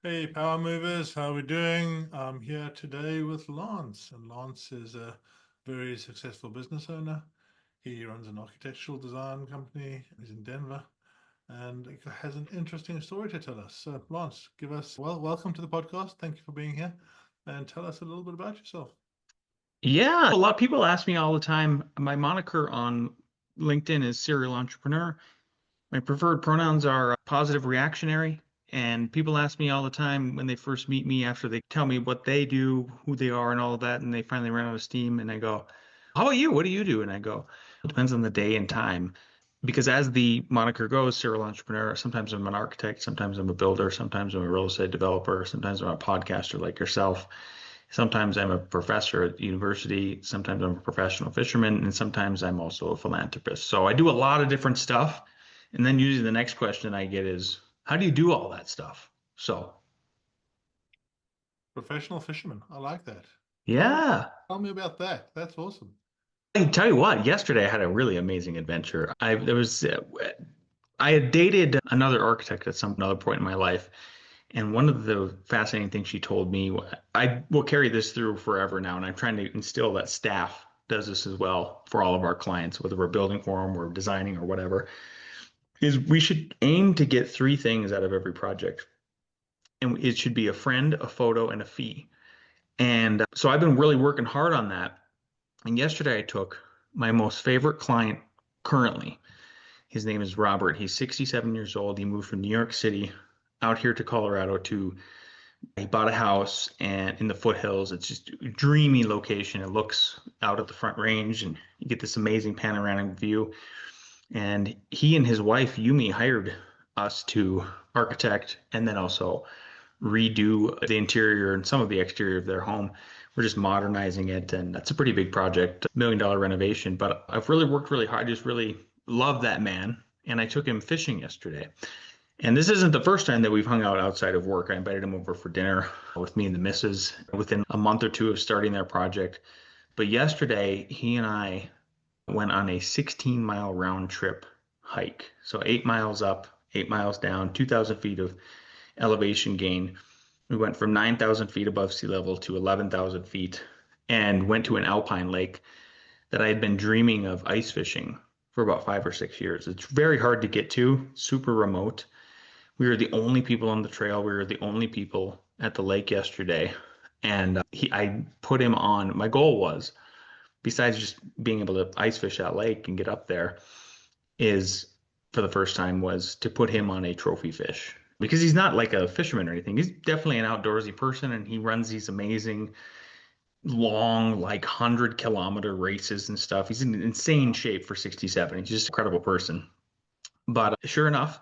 Hey, power movers, how are we doing? I'm here today with Lance, and Lance is a very successful business owner. He runs an architectural design company. He's in Denver, and he has an interesting story to tell us. So, Lance, give us welcome to the podcast. Thank you for being here, and tell us a little bit about yourself. Yeah, a lot of people ask me all the time. My moniker on LinkedIn is serial entrepreneur. My preferred pronouns are positive reactionary. And people ask me all the time when they first meet me after they tell me what they do, who they are, and all of that. And they finally run out of steam. And I go, "How about you? What do you do?" And I go, "It depends on the day and time." Because as the moniker goes, serial entrepreneur, sometimes I'm an architect, sometimes I'm a builder, sometimes I'm a real estate developer, sometimes I'm a podcaster like yourself. Sometimes I'm a professor at university, sometimes I'm a professional fisherman, and sometimes I'm also a philanthropist. So I do a lot of different stuff. And then usually the next question I get is, how do you do all that stuff? So, Professional fisherman, I like that. Tell me, yeah. tell me about that. That's awesome. I tell you what, yesterday I had a really amazing adventure. I had dated another architect at some another point in my life, and one of the fascinating things she told me, I will carry this through forever now, and I'm trying to instill that staff does this as well for all of our clients, whether we're building for them or designing or whatever, is we should aim to get three things out of every project. And it should be a friend, a photo, and a fee. And so I've been really working hard on that. And yesterday I took my most favorite client currently. His name is Robert. He's 67 years old. He moved from New York City out here to Colorado to he bought a house and in the foothills. It's just a dreamy location. It looks out at the front range and you get this amazing panoramic view. And he and his wife, Yumi, hired us to architect and then also redo the interior and some of the exterior of their home. We're just modernizing it, and that's a pretty big project, $1 million renovation. But I've really worked really hard. I just really love that man. And I took him fishing yesterday. And this isn't the first time that we've hung out outside of work. I invited him over for dinner with me and the missus within a month or two of starting their project. But yesterday, he and I went on a 16-mile round trip hike. So 8 miles up, 8 miles down, 2,000 feet of elevation gain. We went from 9,000 feet above sea level to 11,000 feet and went to an alpine lake that I had been dreaming of ice fishing for about 5 or 6 years. It's very hard to get to, super remote. We were the only people on the trail. We were the only people at the lake yesterday. And I put him on. My goal was, besides just being able to ice fish that lake and get up there, is for the first time was to put him on a trophy fish because he's not like a fisherman or anything. He's definitely an outdoorsy person and he runs these amazing long, like 100-kilometer races and stuff. He's in insane Wow. shape for 67. He's just an incredible person. But sure enough,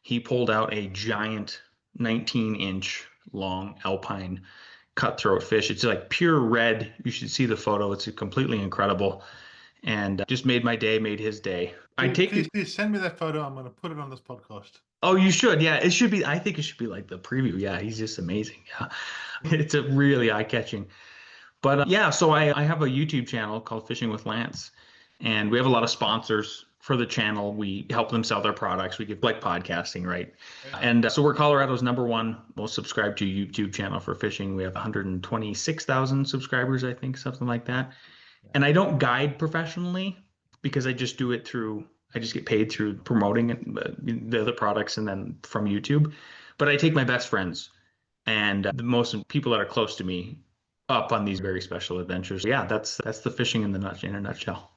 he pulled out a giant 19-inch long alpine cutthroat fish. It's like pure red. You should see the photo. It's completely incredible and just made my day, made his day. I take Please, it. please send me that photo. I'm going to put it on this podcast. Oh, you should. Yeah, it should be. I think it should be like the preview. Yeah, he's just amazing. Yeah, it's a really eye-catching. But yeah, so I have a YouTube channel called Fishing with Lance, and we have a lot of sponsors for the channel. We help them sell their products. We give like podcasting, right? Yeah. And so we're Colorado's number one most subscribed to YouTube channel for fishing. We have 126,000 subscribers, I think, something like that. Yeah. And I don't guide professionally because I just do it through, I just get paid through promoting it, the other products and then from YouTube. But I take my best friends and the most people that are close to me up on these very special adventures. Yeah, that's the fishing in a nutshell.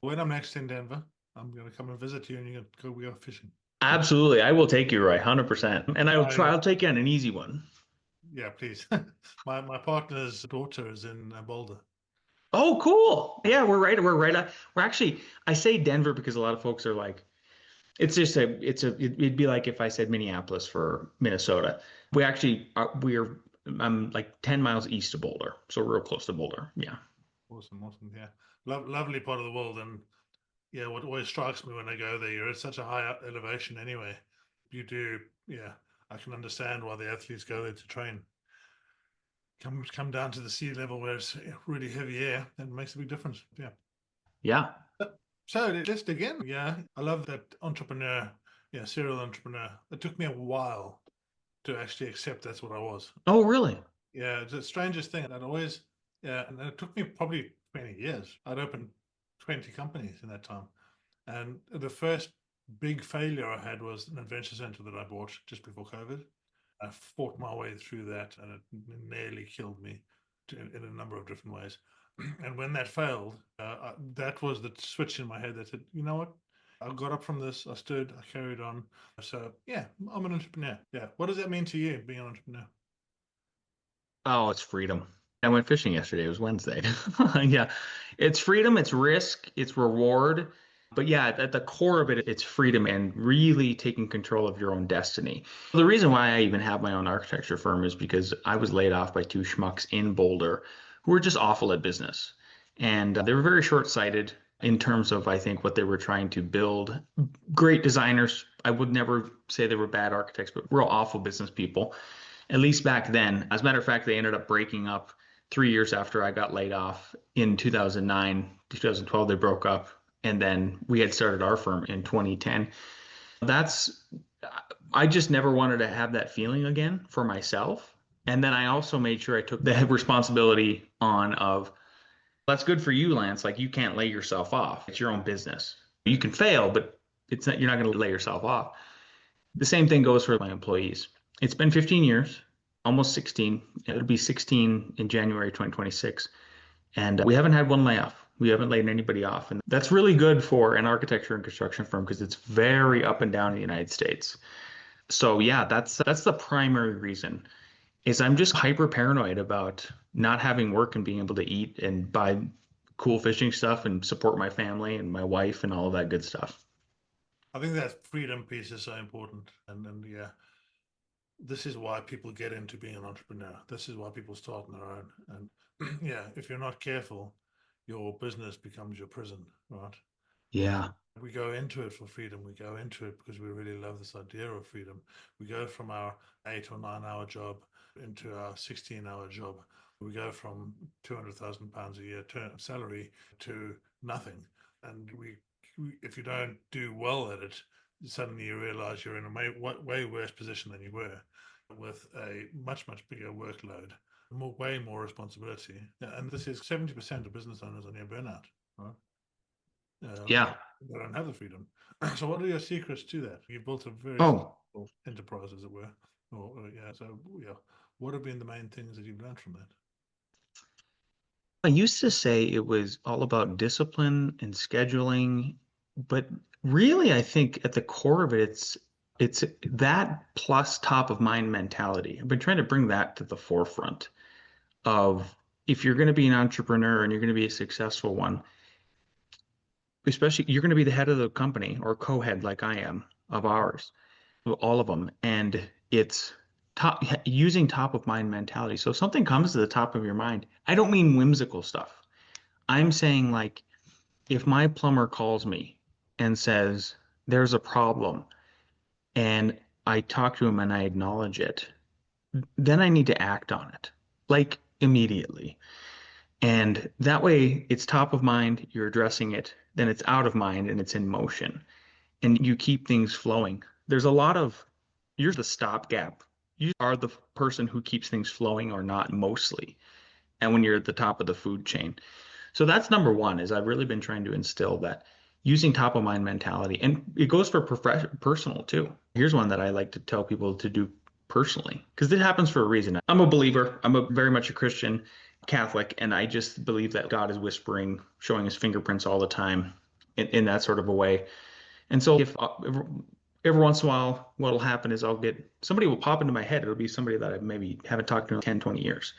When I'm next in Denver, I'm going to come and visit you and you're going to go fishing. Absolutely. I will take you, Roy, 100%. And I, I'll take you on an easy one. yeah, please. My partner's daughter is in Boulder. Oh, cool. Yeah, we're right. We're actually, I say Denver because a lot of folks are like, it'd be like if I said Minneapolis for Minnesota. We're, I'm like 10 miles east of Boulder. So we're real close to Boulder. Yeah. Awesome, awesome. Yeah, lovely part of the world. And yeah, what always strikes me when I go there, you're at such a high elevation anyway. You do, yeah. I can understand why the athletes go there to train. Come down to the sea level where it's really heavy air, and it makes a big difference. Yeah. Yeah. So let's dig in. Yeah, I love that entrepreneur. Yeah, serial entrepreneur. It took me a while to actually accept that's what I was. Oh, really? Yeah, it's the strangest thing. And I'd always, yeah, and it took me probably 20 years. I'd opened 20 companies in that time. And the first big failure I had was an adventure center that I bought just before COVID. I fought my way through that and it nearly killed me in a number of different ways. And when that failed, that was the switch in my head that said, you know what? I got up from this, I stood, I carried on. So, yeah, I'm an entrepreneur. Yeah. What does that mean to you, being an entrepreneur? Oh, it's freedom. I went fishing yesterday. It was Wednesday. Yeah. It's freedom, it's risk, it's reward. But yeah, at the core of it, it's freedom and really taking control of your own destiny. The reason why I even have my own architecture firm is because I was laid off by two schmucks in Boulder who were just awful at business. And they were very short-sighted in terms of, I think, what they were trying to build. Great designers. I would never say they were bad architects, but real awful business people, at least back then. As a matter of fact, they ended up breaking up 3 years after I got laid off in 2009. 2012, they broke up. And then we had started our firm in 2010. That's, I just never wanted to have that feeling again for myself. And then I also made sure I took the responsibility on of, that's good for you, Lance. Like, you can't lay yourself off. It's your own business. You can fail, but it's not, you're not going to lay yourself off. The same thing goes for my employees. It's been 15 years, almost 16. It'll be 16 in January 2026. And we haven't had one layoff. We haven't laid anybody off. And that's really good for an architecture and construction firm because it's very up and down in the United States. So yeah, that's the primary reason is I'm just hyper paranoid about not having work and being able to eat and buy cool fishing stuff and support my family and my wife and all of that good stuff. I think that freedom piece is so important. And yeah, this is why people get into being an entrepreneur. This is why people start on their own. And yeah, if you're not careful, your business becomes your prison, right? And Yeah. we go into it for freedom. We go into it because we really love this idea of freedom. We go from our 8 or 9 hour job into our 16-hour job. We go from £200,000 a year salary to nothing. And if you don't do well at it, suddenly you realize you're in a way worse position than you were, with a much, much bigger workload, way more responsibility. And this is 70% of business owners are near burnout, right? Yeah. They don't have the freedom. So, what are your secrets to that? You've built a very Oh, successful enterprise, as it were. Yeah. So, yeah, what have been the main things that you've learned from that? I used to say it was all about discipline and scheduling, but really I think at the core of it, it's that plus top of mind mentality. I've been trying to bring that to the forefront of if you're going to be an entrepreneur and you're going to be a successful one, especially you're going to be the head of the company or co-head like I am of ours, of all of them, and it's top using top of mind mentality. So if something comes to the top of your mind, I don't mean whimsical stuff. I'm saying like if my plumber calls me and says there's a problem and I talk to him and I acknowledge it, then I need to act on it like immediately. And that way it's top of mind, you're addressing it, then it's out of mind and it's in motion and you keep things flowing. There's a lot of, you're the stopgap. You are the person who keeps things flowing or not mostly. And when you're at the top of the food chain. So that's number one, is I've really been trying to instill that using top of mind mentality. And it goes for personal too. Here's one that I like to tell people to do personally, because it happens for a reason. I'm a believer. I'm a very much a Christian Catholic, and I just believe that God is whispering, showing his fingerprints all the time in that sort of a way. And so if every once in a while, what'll happen is I'll get somebody will pop into my head. It'll be somebody that I maybe haven't talked to in 10, 20 years.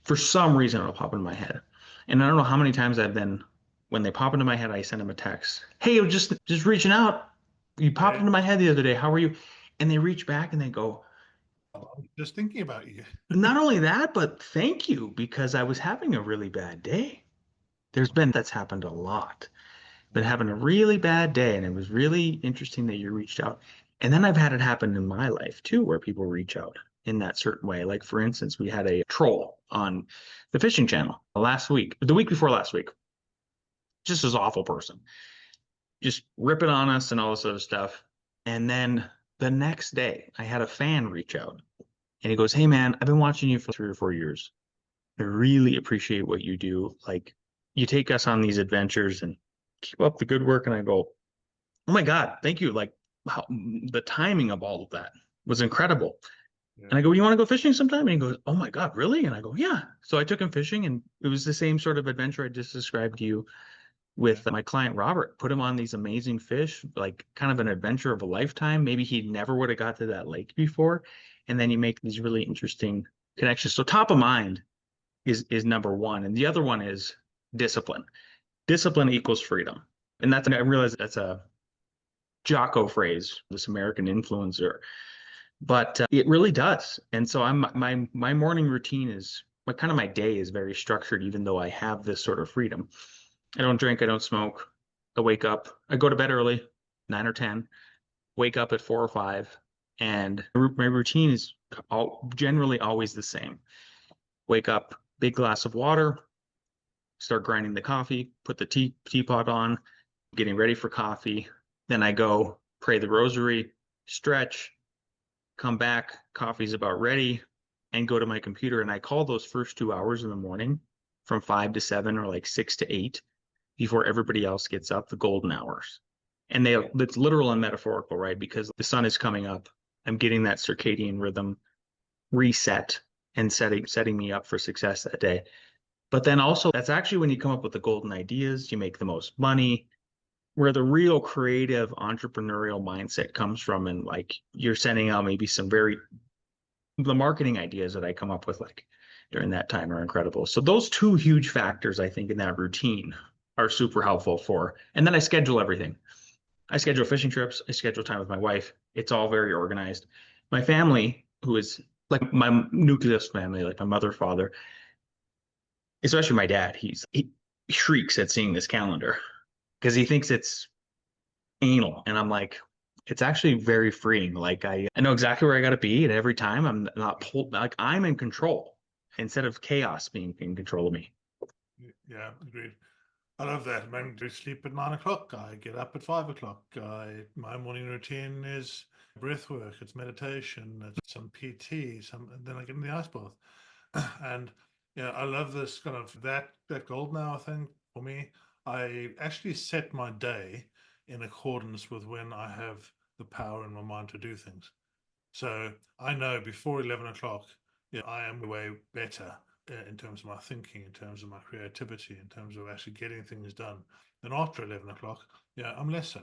For some reason, it'll pop into my head. And I don't know how many times I've then, when they pop into my head, I send them a text. Hey, I'm just reaching out. You popped Yeah, into my head the other day. How are you? And they reach back and they go, I'm just thinking about you. not only that, but thank you because I was having a really bad day. That's happened a lot. Been having a really bad day, and it was really interesting that you reached out. And then I've had it happen in my life too, where people reach out in that certain way. Like for instance, we had a troll on the fishing channel last week, the week before last week, just this awful person, just ripping on us and all this other stuff. And then The next day, I had a fan reach out and he goes, "Hey man, I've been watching you for 3 or 4 years. I really appreciate what you do. Like, you take us on these adventures and keep up the good work." And I go, "Oh my God, thank you." Like, how the timing of all of that was incredible. Yeah. And I go, "You want to go fishing sometime?" And he goes, "Oh my God, really?" And I go, "Yeah." So I took him fishing, and it was the same sort of adventure I just described to you Yeah. with my client Robert. Put him on these amazing fish, like kind of an adventure of a lifetime. Maybe he never would have got to that lake before. And then you make these really interesting connections. So top of mind is number one. And the other one is discipline. Discipline equals freedom. And that's, I realize that's a Jocko phrase, this American influencer, but it really does. And so my morning routine is my kind of my day is very structured, even though I have this sort of freedom. I don't drink, I don't smoke. I wake up, I go to bed early, 9 or 10, wake up at 4 or 5, and my routine is generally always the same. Wake up, big glass of water, start grinding the coffee, put the teapot on, getting ready for coffee. Then I go pray the rosary, stretch, come back, coffee's about ready, and go to my computer. And I call those first 2 hours in the morning from 5 to 7 or like 6 to 8 before everybody else gets up, the golden hours. And it's literal and metaphorical, right? Because the sun is coming up. I'm getting that circadian rhythm reset and setting me up for success that day. But then also that's actually when you come up with the golden ideas, you make the most money, where the real creative entrepreneurial mindset comes from. And like you're sending out maybe some very the marketing ideas that I come up with like during that time are incredible. So those two huge factors I think in that routine are super helpful for. And then I schedule everything. I schedule fishing trips, I schedule time with my wife. It's all very organized. My family, who is like my nucleus family, like my mother, father, especially my dad, he shrieks at seeing this calendar because he thinks it's anal. And I'm like, it's actually very freeing. Like I know exactly where I got to be, and every time I'm not pulled, like I'm in control instead of chaos being in control of me. Yeah, agreed. I love that. I do sleep at 9 o'clock. I get up at 5 o'clock. My morning routine is breath work, it's meditation, it's some PT, and then I get in the ice bath. And yeah, I love this kind of that golden hour thing for me. I actually set my day in accordance with when I have the power in my mind to do things. So I know before 11 o'clock, yeah, I am way better in terms of my thinking, in terms of my creativity, in terms of actually getting things done. Then after 11 o'clock, yeah, I'm less so.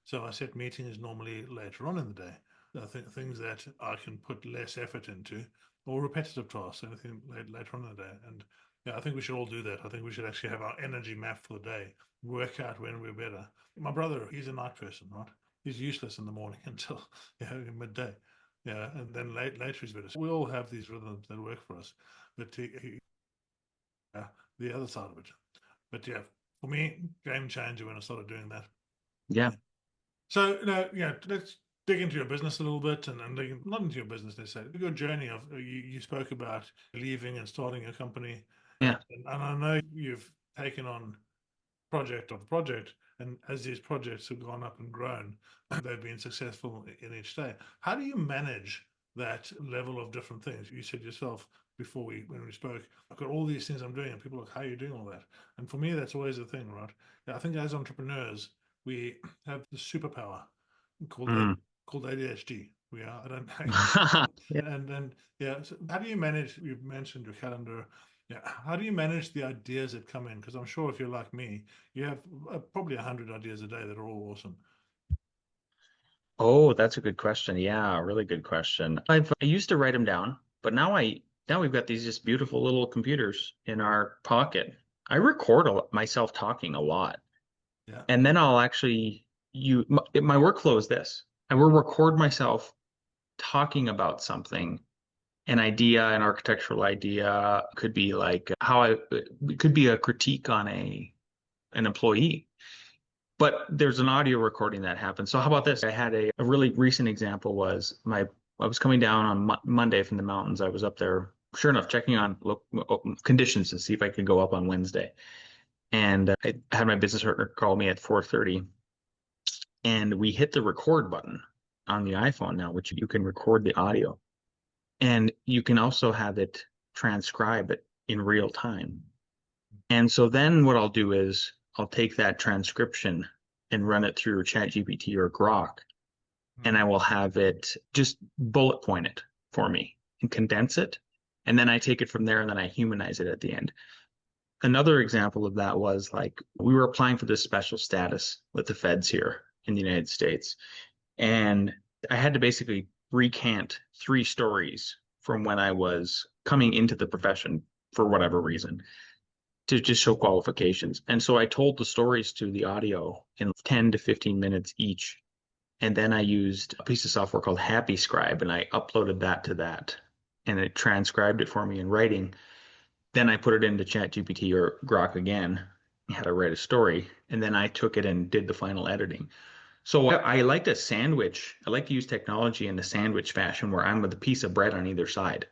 So I set meetings normally later on in the day. I think things that I can put less effort into or repetitive tasks, anything later on in the day. And yeah, I think we should all do that. I think we should actually have our energy map for the day, work out when we're better. My brother, he's a night person, right? He's useless in the morning until midday. Yeah, and then later is better. So we all have these rhythms that work for us, but yeah, the other side of it. But yeah, for me, game changer when I started doing that. Yeah, Yeah. So yeah, let's dig into your business a little bit, and not into your business necessarily, your journey of you spoke about leaving and starting a company, yeah. and I know you've taken on project of project. And as these projects have gone up and grown, they've been successful in each day. How do you manage that level of different things? You said yourself before when we spoke, I've got all these things I'm doing, and people are like, how are you doing all that? And for me, that's always the thing, right? I think as entrepreneurs, we have the superpower called Mm. called ADHD. We are, I don't Yeah. and then yeah. So how do you manage? You mentioned your calendar. Yeah, how do you manage the ideas that come in? Because I'm sure if you're like me, you have probably 100 ideas a day that are all awesome. Oh, that's a good question. Yeah, really good question. I used to write them down, but now we've got these just beautiful little computers in our pocket. I record myself talking a lot, Yeah, and then I'll actually my workflow is this. I will record myself talking about something, an idea, an architectural idea, could be like it could be a critique on an employee. But there's an audio recording that happens. So how about this? I had a really recent example was I was coming down on Monday from the mountains. I was up there, sure enough, checking on conditions to see if I could go up on Wednesday. And I had my business partner call me at 4:30, and we hit the record button. on the iPhone now, which you can record the audio and you can also have it transcribe it in real time. And so then what I'll do is I'll take that transcription and run it through ChatGPT or Grok, and Mm. I will have it just bullet point it for me and condense it. And then I take it from there and then I humanize it at the end. Another example of that was like we were applying for this special status with the feds here in the United States. And I had to basically recant three stories from when I was coming into the profession for whatever reason to just show qualifications. And so I told the stories to the audio in 10 to 15 minutes each. And then I used a piece of software called Happy Scribe and I uploaded that to that and it transcribed it for me in writing. Then I put it into ChatGPT or Grok again, had to write a story, and then I took it and did the final editing. So I like to sandwich. I like to use technology in a sandwich fashion where I'm with a piece of bread on either side.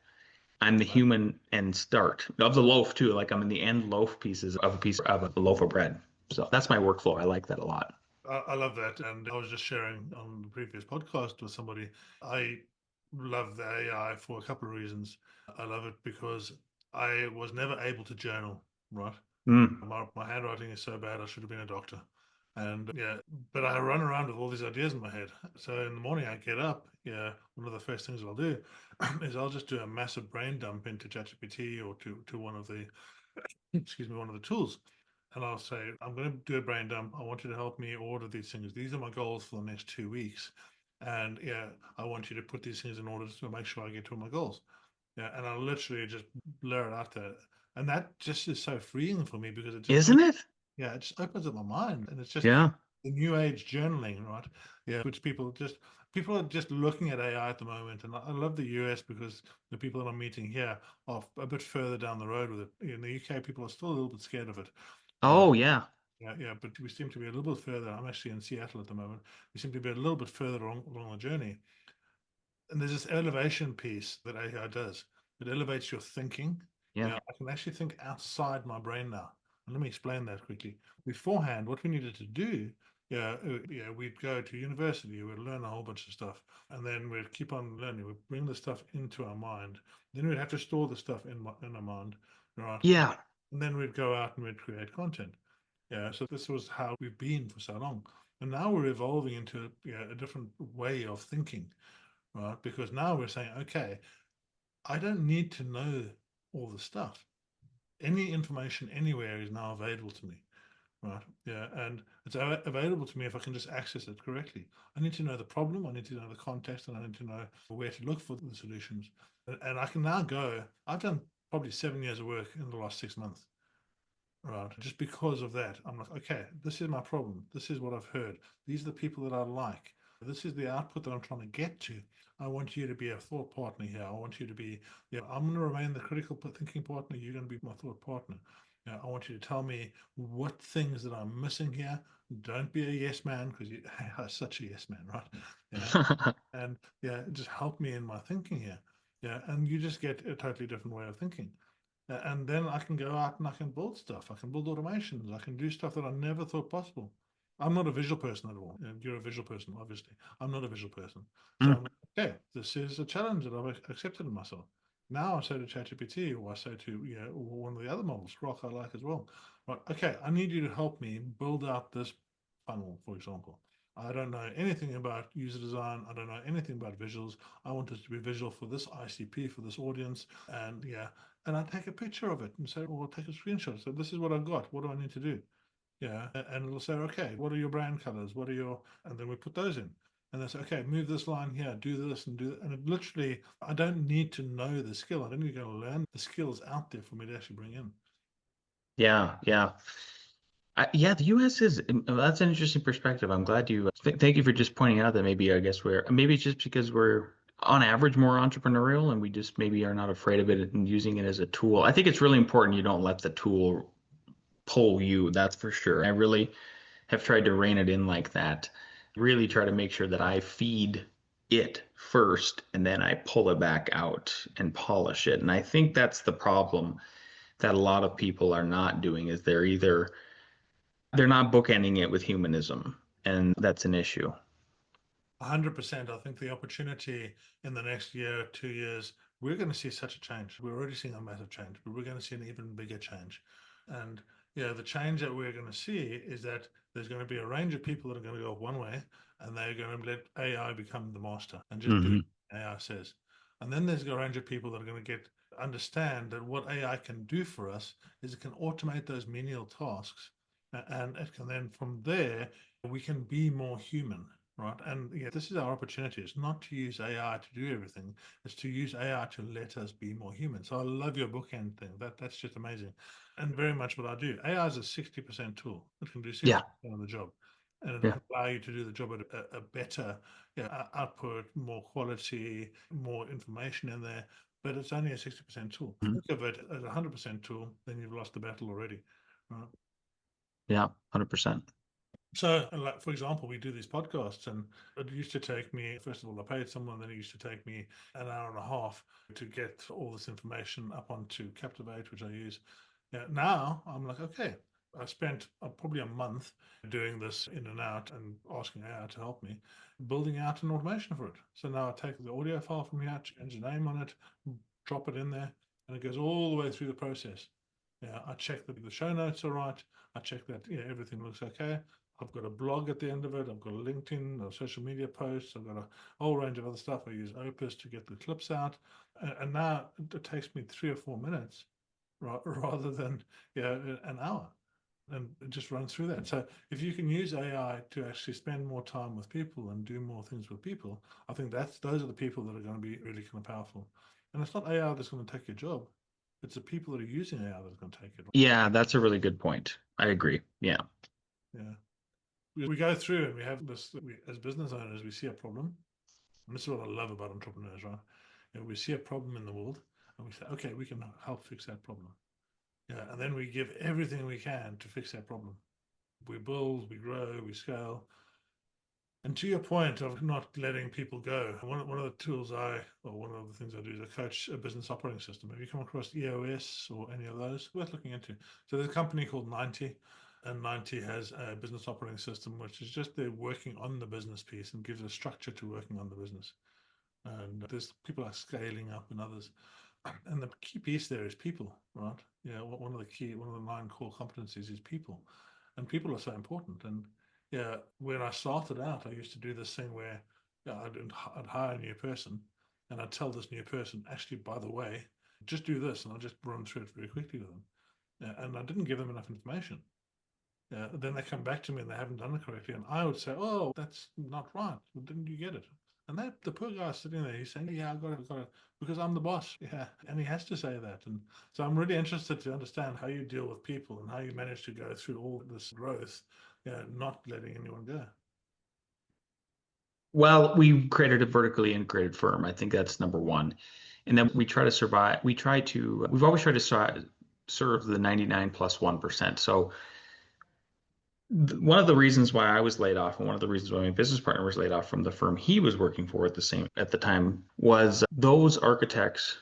I'm the human end start of the loaf too. Like I'm in the end loaf pieces of a piece of a loaf of bread. So that's my workflow. I like that a lot. I love that. And I was just sharing on the previous podcast with somebody. I love the AI for a couple of reasons. I love it because I was never able to journal, right? Mm. My handwriting is so bad, I should have been a doctor. And yeah, but I run around with all these ideas in my head. So in the morning, I get up. Yeah, one of the first things I'll do is I'll just do a massive brain dump into ChatGPT or to one of the, excuse me, one of the tools. And I'll say, I'm going to do a brain dump. I want you to help me order these things. These are my goals for the next 2 weeks. And yeah, I want you to put these things in order to make sure I get to my goals. Yeah, and I literally just blur it out there. And that just is so freeing for me because it just Isn't it? yeah, it just opens up my mind, and it's just Yeah. the new age journaling, right? Yeah, which people are just looking at AI at the moment, and I love the US because the people that I'm meeting here are a bit further down the road with it. In the UK, people are still a little bit scared of it. Uh, Oh, yeah. yeah, yeah, but we seem to be a little bit further. I'm actually in Seattle at the moment. We seem to be a little bit further along the journey. And there's this elevation piece that AI does. It elevates your thinking. Yeah. Yeah, I can actually think outside my brain now. And let me explain that quickly. Beforehand, what we needed to do, yeah, we'd go to university, we'd learn a whole bunch of stuff, and then we'd keep on learning. We'd bring the stuff into our mind. Then we'd have to store the stuff in our mind, right? Yeah. And then we'd go out and we'd create content. Yeah, so this was how we've been for so long. And now we're evolving into yeah, a different way of thinking, right? Because now we're saying, okay, I don't need to know all the stuff. Any information anywhere is now available to me, right? Yeah, and it's available to me if I can just access it correctly. I need to know the problem, I need to know the context, and I need to know where to look for the solutions. And I can now go, I've done probably 7 years of work in the last 6 months. Right. Just because of that, I'm like, okay, this is my problem. This is what I've heard. These are the people that I like. This is the output that I'm trying to get to. I want you to be a thought partner here. I want you to be, yeah, I'm going to remain the critical thinking partner. You're going to be my thought partner. Yeah, I want you to tell me what things that I'm missing here. Don't be a yes man because you are such a yes man, right? Yeah. And yeah, just help me in my thinking here. Yeah. And you just get a totally different way of thinking. And then I can go out and I can build stuff. I can build automations. I can do stuff that I never thought possible. I'm not a visual person at all. And you're a visual person, obviously. I'm not a visual person. So Mm. I'm like, okay, this is a challenge that I've accepted in myself. Now I say to ChatGPT or I say to one of the other models, Grok I like as well. Right, okay, I need you to help me build out this funnel, for example. I don't know anything about user design. I don't know anything about visuals. I want it to be visual for this ICP, for this audience. And yeah, and I take a picture of it and say, or take a screenshot. So this is what I've got. What do I need to do? Yeah. And it'll say, okay, what are your brand colors? What are your, and then we put those in. And they say, okay, move this line here, do this and do that. And it literally, I don't need to know the skill. I don't need to go learn the skills out there for me to actually bring in. Yeah. Yeah. Yeah, the U.S. is that's an interesting perspective. I'm glad you thank you for just pointing out that maybe I guess we're maybe it's just because we're on average more entrepreneurial and we just maybe are not afraid of it and using it as a tool. I think it's really important you don't let the tool pull you, that's for sure. I really have tried to rein it in like that. Really try to make sure that I feed it first and then I pull it back out and polish it. And I think that's the problem that a lot of people are not doing is they're not bookending it with humanism, and that's an issue. 100%. I think the opportunity in the next year, 2 years, we're going to see such a change. We're already seeing a massive change, but we're going to see an even bigger change. And the change that we're going to see is that there's going to be a range of people that are going to go one way, and they're going to let AI become the master and just do Hmm. what AI says. And then there's a range of people that are going to understand that what AI can do for us is it can automate those menial tasks, and it can then from there we can be more human, right? And this is our opportunity. It's not to use AI to do everything. It's to use AI to let us be more human. So I love your bookend thing. That's just amazing, and very much what I do. AI is a 60% tool. It can do Yeah. 60% of the job, and it Yeah. can allow you to do the job at a better output, more quality, more information in there. But it's only a 60% tool. Mhm. Think of it as a 100% tool, then you've lost the battle already. Right? Yeah. 100%. So, like for example, we do these podcasts, and it used to take me, first of all, I paid someone, then it used to take me an hour and a half to get all this information up onto Captivate, which I use. Now I'm like, okay, I spent probably a month doing this in and out and asking AI to help me, building out an automation for it. So now I take the audio file from here, change the name on it, drop it in there, and it goes all the way through the process. I check that the show notes are right. I check that everything looks okay. I've got a blog at the end of it. I've got a LinkedIn, a social media posts. I've got a whole range of other stuff. I use Opus to get the clips out. And now it takes me 3 or 4 minutes rather than an hour. And it just runs through that. So if you can use AI to actually spend more time with people and do more things with people, I think those are the people that are going to be really kind of powerful. And it's not AI that's going to take your job. It's the people that are using AI that's going to take it. Yeah, that's a really good point. I agree. Yeah. Yeah. We go through and we have this, as business owners, we see a problem. And this is what I love about entrepreneurs, right? We see a problem in the world and we say, okay, we can help fix that problem. And then we give everything we can to fix that problem. We build, we grow, we scale. And to your point of not letting people go, one of the tools or one of the things I do is I coach a business operating system. Have you come across EOS or any of those? Worth looking into. So there's a company called 90, and 90 has a business operating system, which is just they're working on the business piece and gives a structure to working on the business. And there's people like scaling up and others. And the key piece there is people, right? One of the 9 core competencies is people, and people are so important. And when I started out, I used to do this thing where I'd hire a new person, and I'd tell this new person, actually, by the way, just do this, and I'll just run through it very quickly with them. And I didn't give them enough information. Then they come back to me and they haven't done it correctly, and I would say, "Oh, that's not right. Didn't you get it?" And the poor guy sitting there, he's saying, "Yeah, I got it, because I'm the boss." Yeah, and he has to say that. And so I'm really interested to understand how you deal with people and how you manage to go through all this growth, not letting anyone go. Well, we created a vertically integrated firm. I think that's number one. And then we try to survive. We've always tried to serve the 99 plus 1%. So one of the reasons why I was laid off and one of the reasons why my business partner was laid off from the firm he was working for at the time was those architects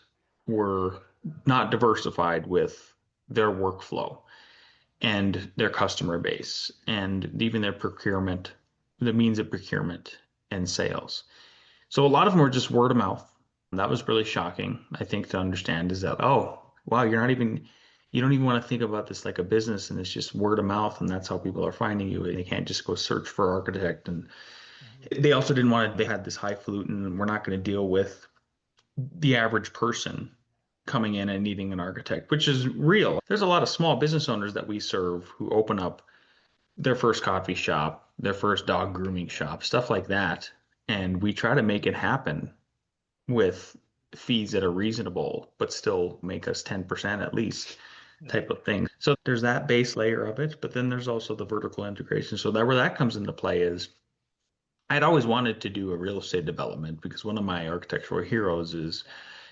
were not diversified with their workflow and their customer base and even their procurement, the means of procurement and sales. So a lot of them were just word of mouth. That was really shocking, I think, to understand is that, oh, wow, you don't even want to think about this like a business and it's just word of mouth and that's how people are finding you. They can't just go search for architect. And Mhm. they also didn't want to, they had this highfalutin, and we're not going to deal with the average person coming in and needing an architect, which is real. There's a lot of small business owners that we serve who open up their first coffee shop, their first dog grooming shop, stuff like that. And we try to make it happen with fees that are reasonable, but still make us 10% at least Yeah. type of thing. So there's that base layer of it, but then there's also the vertical integration. So that where that comes into play is I'd always wanted to do a real estate development because one of my architectural heroes is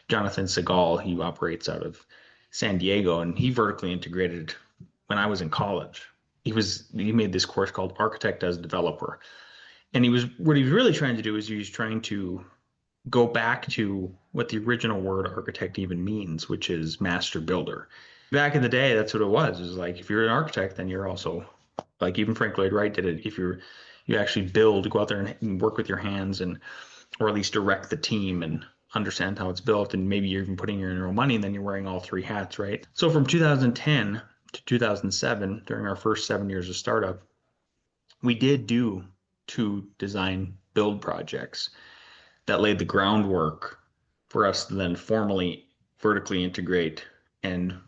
Jonathan Segal. He operates out of San Diego and he vertically integrated when I was in college. He made this course called Architect as Developer. And what he was really trying to do is he was trying to go back to what the original word architect even means, which is master builder. Back in the day, that's what it was. It was like if you're an architect, then you're also like even Frank Lloyd Wright did it. If You actually build, go out there and work with your hands and, or at least direct the team and understand how it's built. And maybe you're even putting your own money and then you're wearing all three hats, right? So from 2010 to 2007, during our first 7 years of startup, we did do two design build projects that laid the groundwork for us to then formally vertically integrate and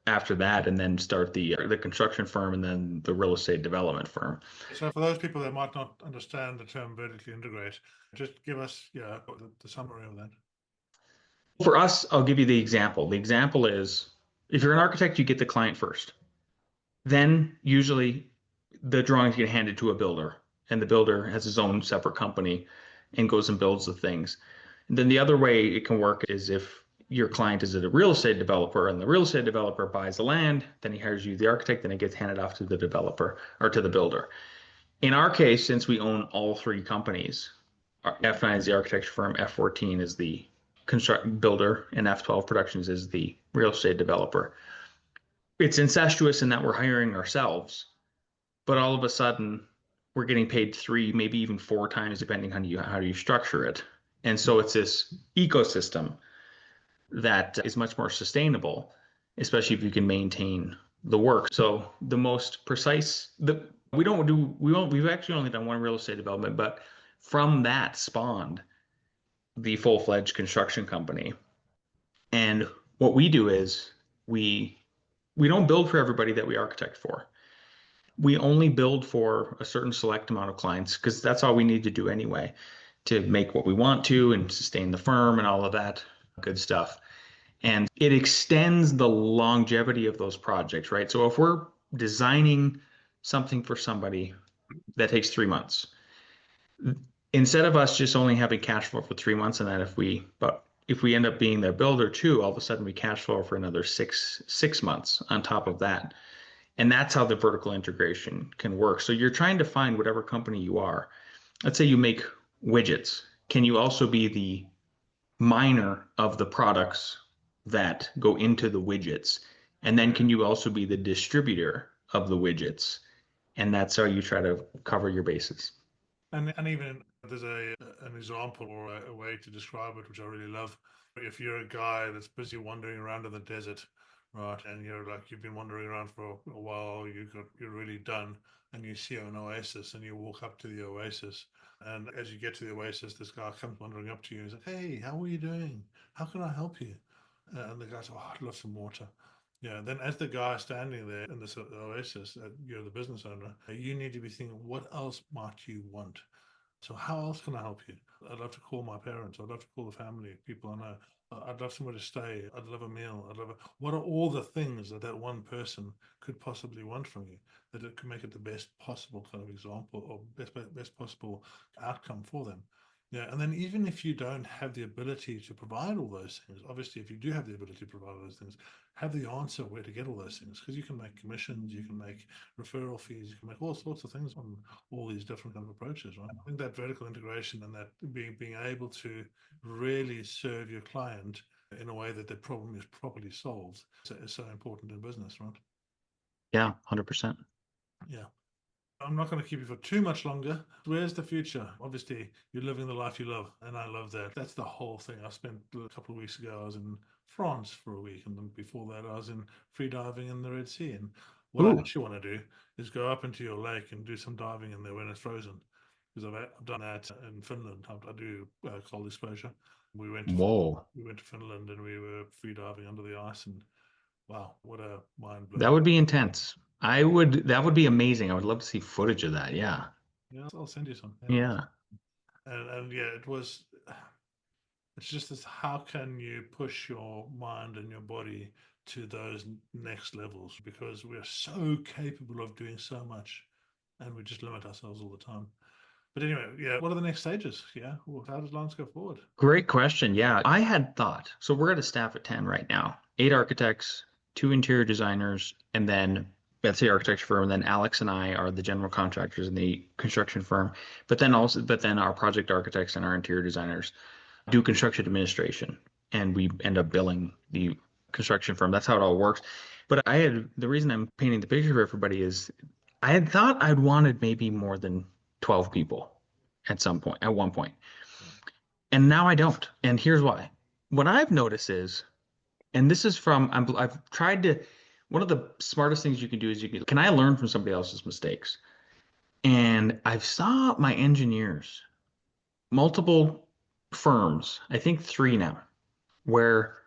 after that and then start the construction firm and then the real estate development firm. So for those people that might not understand the term vertically integrate, just give us the summary of that. For us, I'll give you the example. The example is if you're an architect, you get the client first. Then usually the drawings get handed to a builder, and the builder has his own separate company and goes and builds the things. And then the other way it can work is if your client is a real estate developer and the real estate developer buys the land, then he hires you, the architect, then it gets handed off to the developer or to the builder. In our case, since we own all three companies, F9 is the architecture firm, F14 is the construct builder, and F12 Productions is the real estate developer. It's incestuous in that we're hiring ourselves, but all of a sudden we're getting paid three, maybe even four times, depending on how you structure it. And so it's this ecosystem that is much more sustainable, especially if you can maintain the work. So the most precise, we've actually only done one real estate development, but from that spawned the full-fledged construction company. And what we do is we don't build for everybody that we architect for. We only build for a certain select amount of clients because that's all we need to do anyway to make what we want to and sustain the firm and all of that good stuff. And it extends the longevity of those projects, right? So if we're designing something for somebody that takes 3 months, instead of us just only having cash flow for 3 months and then if we end up being their builder too, all of a sudden we cash flow for another six months on top of that. And that's how the vertical integration can work. So you're trying to find whatever company you are. Let's say you make widgets. Can you also be the miner of the products that go into the widgets? And then can you also be the distributor of the widgets? And that's how you try to cover your bases. And even there's an example or a way to describe it, which I really love. If you're a guy that's busy wandering around in the desert, right, and you've been wandering around for a while, you're really done, and you see an oasis, and you walk up to the oasis, and as you get to the oasis, this guy comes wandering up to you and he's like, "Hey, how are you doing? How can I help you?" And the guy's, "Oh, I'd love some water." Yeah, then as the guy standing there in this oasis, you're the business owner, you need to be thinking, what else might you want? So how else can I help you? I'd love to call my parents. I'd love to call the family, people I know. I'd love somewhere to stay. I'd love a meal. What are all the things that that one person could possibly want from you that it could make it the best possible kind of example or best possible outcome for them? Yeah, and then even if you don't have the ability to provide all those things, obviously, if you do have the ability to provide all those things, have the answer where to get all those things because you can make commissions, you can make referral fees, you can make all sorts of things on all these different kind of approaches, right? I think that vertical integration and that being able to really serve your client in a way that their problem is properly solved is so important in business, right? Yeah, 100%. Yeah. I'm not going to keep you for too much longer. Where's the future? Obviously, you're living the life you love, and I love that. That's the whole thing. I spent a couple of weeks ago, I was in France for a week, and then before that, I was in free diving in the Red Sea. And what I Ooh, actually want to do is go up into your lake and do some diving in there when it's frozen, because I've done that in Finland. I do cold exposure. We went to whoa. we went to Finland and we were free diving under the ice, and wow, what a mind That blowing. would be intense. That would be amazing. I would love to see footage of that. Yeah. Yeah, I'll send you some. Yeah, Yeah. and yeah, it was. It's just this: how can you push your mind and your body to those next levels? Because we're so capable of doing so much, and we just limit ourselves all the time. But anyway, yeah. What are the next stages? Yeah, well, how does Lance go forward? Great question. Yeah. I had thought, so we're at a staff of 10 right now, 8 architects, 2 interior designers, and then that's the architecture firm. And then Alex and I are the general contractors in the construction firm. But then our project architects and our interior designers do construction administration. And we end up billing the construction firm. That's how it all works. But the reason I'm painting the picture for everybody is I had thought I'd wanted maybe more than 12 people at one point. Yeah. And now I don't. And here's why. What I've noticed is, and this is from, I've tried to, one of the smartest things you can do is can I learn from somebody else's mistakes? And I've saw my engineers, multiple firms, I think three now, where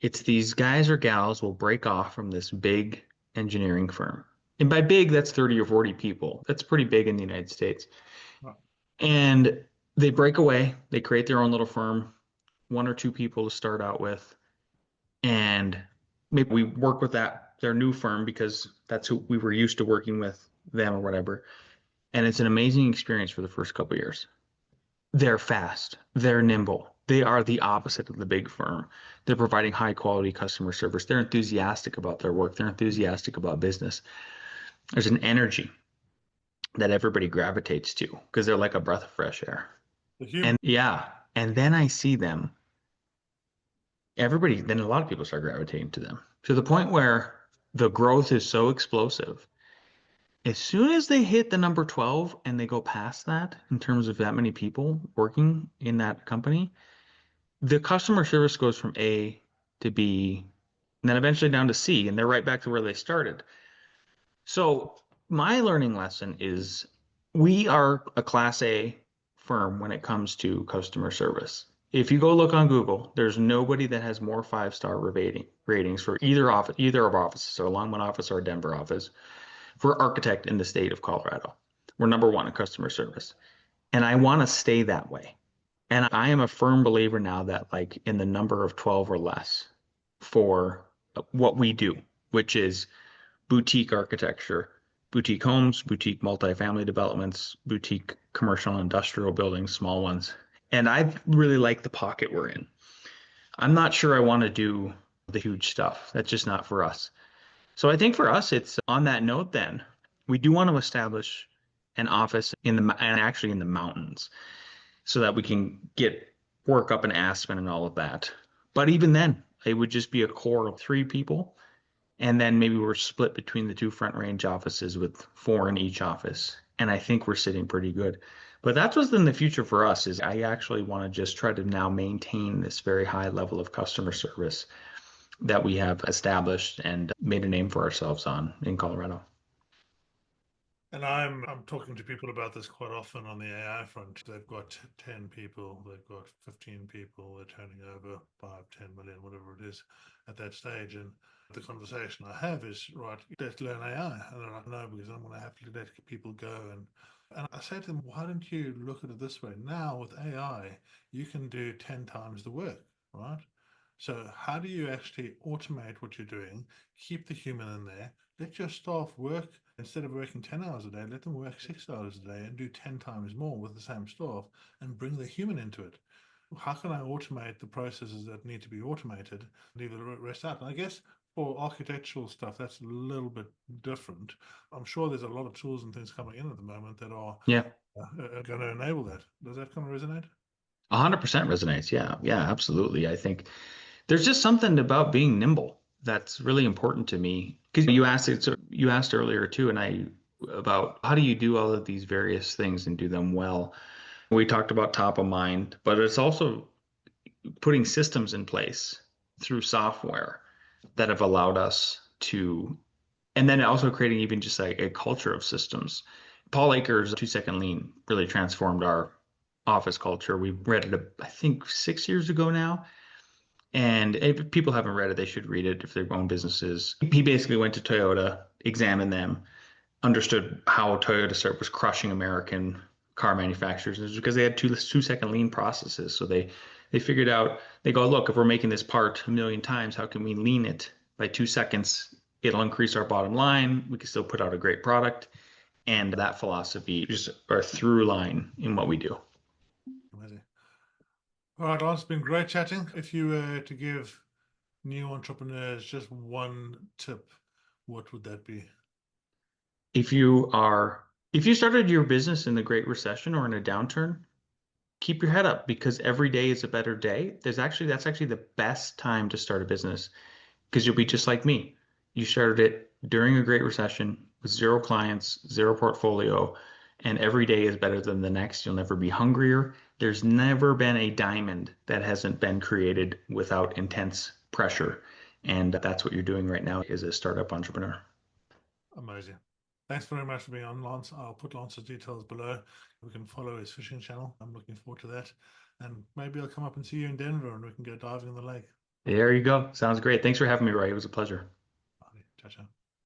it's these guys or gals will break off from this big engineering firm. And by big, that's 30 or 40 people. That's pretty big in the United States. Right. And they break away, they create their own little firm, one or two people to start out with. And maybe we work with their new firm because that's who we were used to working with them or whatever. And it's an amazing experience for the first couple of years. They're fast, they're nimble. They are the opposite of the big firm. They're providing high quality customer service. They're enthusiastic about their work. They're enthusiastic about business. There's an energy that everybody gravitates to because they're like a breath of fresh air. The human. And yeah, and then I see them. Then a lot of people start gravitating to them to the point where the growth is so explosive. As soon as they hit the number 12 and they go past that in terms of that many people working in that company, the customer service goes from A to B and then eventually down to C, and they're right back to where they started. So my learning lesson is we are a class A firm when it comes to customer service. If you go look on Google, there's nobody that has more five-star ratings for either of our offices, our Longmont office or our Denver office, for architect in the state of Colorado. We're number one in customer service. And I want to stay that way. And I am a firm believer now that like in the number of 12 or less for what we do, which is boutique architecture, boutique homes, boutique multifamily developments, boutique commercial and industrial buildings, small ones. And I really like the pocket we're in. I'm not sure I want to do the huge stuff. That's just not for us. So I think for us, it's on that note, then we do want to establish an office and actually in the mountains so that we can get work up in Aspen and all of that. But even then, it would just be a core of three people. And then maybe we're split between the two Front Range offices with four in each office. And I think we're sitting pretty good. But that's what's in the future for us is I actually want to just try to now maintain this very high level of customer service that we have established and made a name for ourselves on in Colorado. And I'm talking to people about this quite often on the AI front. They've got 10 people, they've got 15 people, they're turning over 5, 10 million, whatever it is at that stage. And the conversation I have is, right, let's learn AI. And I know because I'm going to have to let people go. And I say to them, why don't you look at it this way? Now with AI, you can do 10 times the work, right? So how do you actually automate what you're doing, keep the human in there, let your staff work instead of working 10 hours a day, let them work 6 hours a day and do 10 times more with the same staff and bring the human into it. How can I automate the processes that need to be automated, leave the rest out? And I guess for architectural stuff, that's a little bit different. I'm sure there's a lot of tools and things coming in at the moment that are Yeah, going to enable that. Does that kind of resonate? 100% resonates. Yeah, yeah, absolutely. I think there's just something about being nimble that's really important to me. Because you asked earlier too, and I about how do you do all of these various things and do them well. We talked about top of mind, but it's also putting systems in place through software that have allowed us to, and then also creating even just a culture of systems. Paul Akers' 2-second lean really transformed our office culture. We read it, I think, 6 years ago now. And if people haven't read it, they should read it if they're own businesses. He basically went to Toyota, examined them, understood how Toyota was crushing American car manufacturers. It was because they had 2-second lean processes. So they figured out, they go, look, if we're making this part a million times, how can we lean it by 2 seconds? It'll increase our bottom line. We can still put out a great product. And that philosophy is our through line in what we do. Amazing. All right, Lance, it's been great chatting. If you were to give new entrepreneurs just one tip, what would that be? If you started your business in the Great Recession or in a downturn, keep your head up because every day is a better day. That's actually the best time to start a business because you'll be just like me. You started it during a Great Recession with zero clients, zero portfolio. and every day is better than the next. You'll never be hungrier. There's never been a diamond that hasn't been created without intense pressure. And that's what you're doing right now as a startup entrepreneur. Amazing. Thanks very much for being on, Lance. I'll put Lance's details below. We can follow his fishing channel. I'm looking forward to that. And maybe I'll come up and see you in Denver and we can go diving in the lake. There you go. Sounds great. Thanks for having me, Roy. It was a pleasure. Ciao, ciao.